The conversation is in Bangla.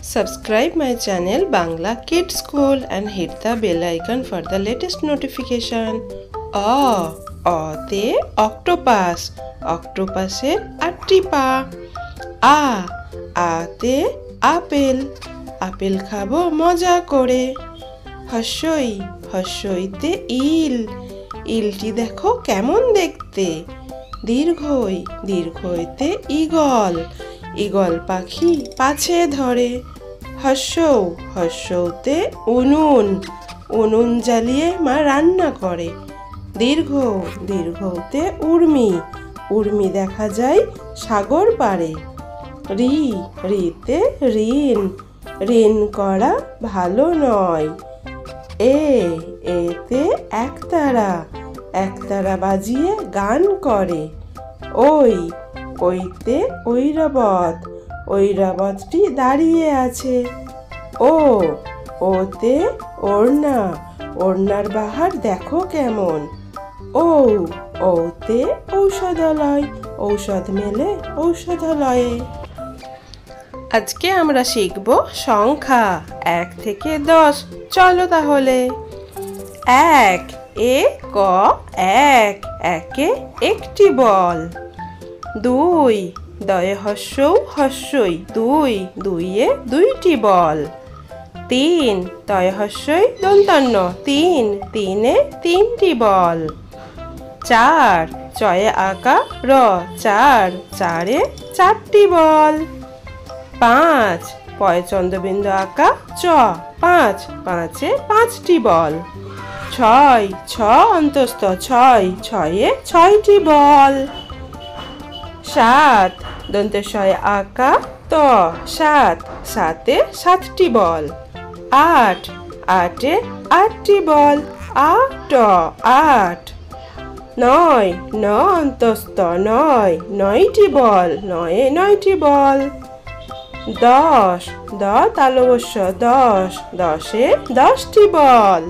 Subscribe my channel Bangla Kids School and hit the bell icon for the latest notification. Ote octopus, octopusের 8টি পা। আতে আপেল, আপেল খাবো মজা করে। হর্ষইতে ইল, ইলটি দেখো কেমন দেখতে। দীর্ঘইতে ঈগল, ঈগল পাখি পাছে ধরে। হর্ষৌতে উনুন, উনুন জ্বালিয়ে মা রান্না করে। দীর্ঘতে উর্মি, উর্মি দেখা যায় সাগর পাড়ে। রিতে ঋণ, ঋণ করা ভালো নয়। এতে একতারা, একতারা বাজিয়ে গান করে। ওইতে ঐরাবত, ঐরাবতটি দাঁড়িয়ে আছে। ওতে ওড়না, ওড়নার বাহার দেখো কেমন। ওতে ঔষধালয়, ঔষধ মেলে ঔষধালয়ে। আজকে আমরা শিখব সংখ্যা 1 থেকে 10। চলো তাহলে। 1 একে একটি বল। 2 দয়ে হর্ষই 2, দুইয়ে 2টি বল। 3 তয়ে হর্ষই দন্তান্ন 3, তিনে 3টি বল। 4 চয়ে আকা র 4, চারে 4টি বল। 5 পয়ে চন্দ্রবিন্দু আঁকা চ 5, পাঁচে 5টি বল। 6 অন্তস্থ 6, ছয়ে 6টি বল। 7 দন্তেশ্বয়ে আঁকা ত 7, সাতে 7টি বল। 8 আটে 8টি বল। 8 9 অন্তস্থ 9, 9টি বল। 9এ 9টি বল। 10 দ তালবস্য 10, 10এ 10টি বল।